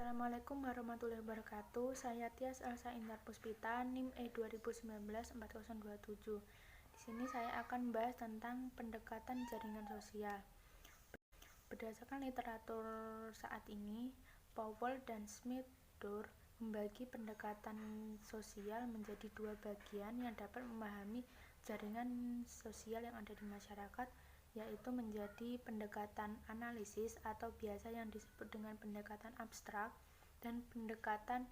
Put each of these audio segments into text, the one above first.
Assalamualaikum warahmatullahi wabarakatuh. Saya Tias Elsa Intar Puspita, NIM E2019-4027. Di sini saya akan membahas tentang pendekatan jaringan sosial. Berdasarkan literatur saat ini, Powell dan Smith-Dorr membagi pendekatan sosial menjadi dua bagian yang dapat memahami jaringan sosial yang ada di masyarakat, yaitu menjadi pendekatan analisis atau biasa yang disebut dengan pendekatan abstrak, dan pendekatan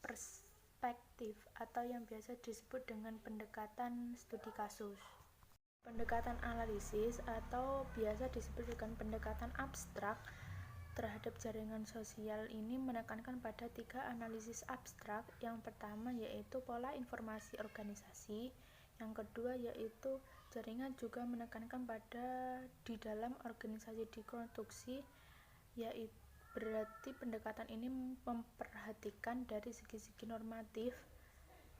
perspektif atau yang biasa disebut dengan pendekatan studi kasus. Pendekatan analisis atau biasa disebut dengan pendekatan abstrak terhadap jaringan sosial ini menekankan pada tiga analisis abstrak. Yang pertama yaitu pola informasi organisasi, yang kedua yaitu jaringan juga menekankan pada di dalam organisasi dikonstruksi, yaitu berarti pendekatan ini memperhatikan dari segi-segi normatif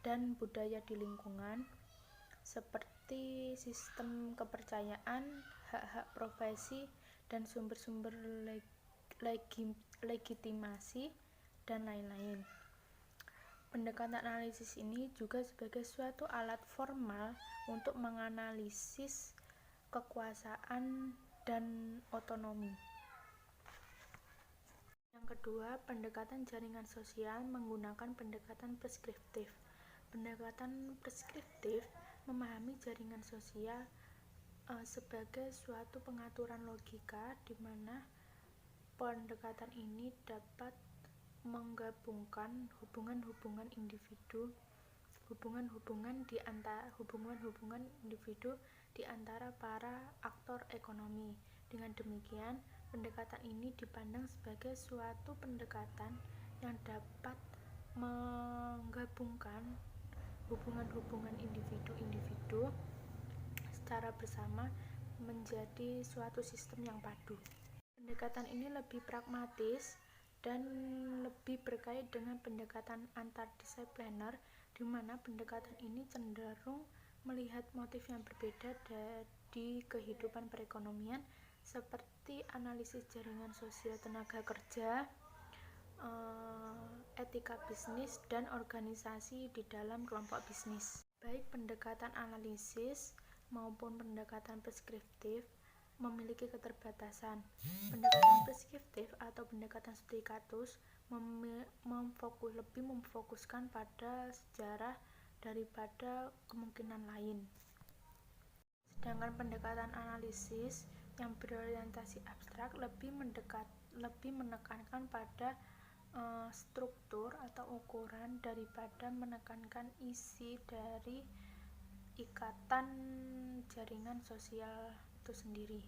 dan budaya di lingkungan, seperti sistem kepercayaan, hak-hak profesi, dan sumber-sumber legitimasi, dan lain-lain. Pendekatan analisis ini juga sebagai suatu alat formal untuk menganalisis kekuasaan dan otonomi. Yang kedua, pendekatan jaringan sosial menggunakan pendekatan preskriptif. Pendekatan preskriptif memahami jaringan sosial sebagai suatu pengaturan logika di mana pendekatan ini dapat menggabungkan hubungan-hubungan individu di antara para aktor ekonomi. Dengan demikian, pendekatan ini dipandang sebagai suatu pendekatan yang dapat menggabungkan hubungan-hubungan individu-individu secara bersama menjadi suatu sistem yang padu. Pendekatan ini lebih pragmatis dan lebih berkait dengan pendekatan antardisipliner, di mana pendekatan ini cenderung melihat motif yang berbeda di kehidupan perekonomian, seperti analisis jaringan sosial tenaga kerja, etika bisnis, dan organisasi di dalam kelompok bisnis. Baik pendekatan analisis maupun pendekatan preskriptif memiliki keterbatasan. Pendekatan preskriptif atau pendekatan studi kasus lebih memfokuskan pada sejarah daripada kemungkinan lain. Sedangkan pendekatan analisis yang berorientasi abstrak lebih menekankan pada struktur atau ukuran daripada menekankan isi dari ikatan jaringan sosial itu sendiri.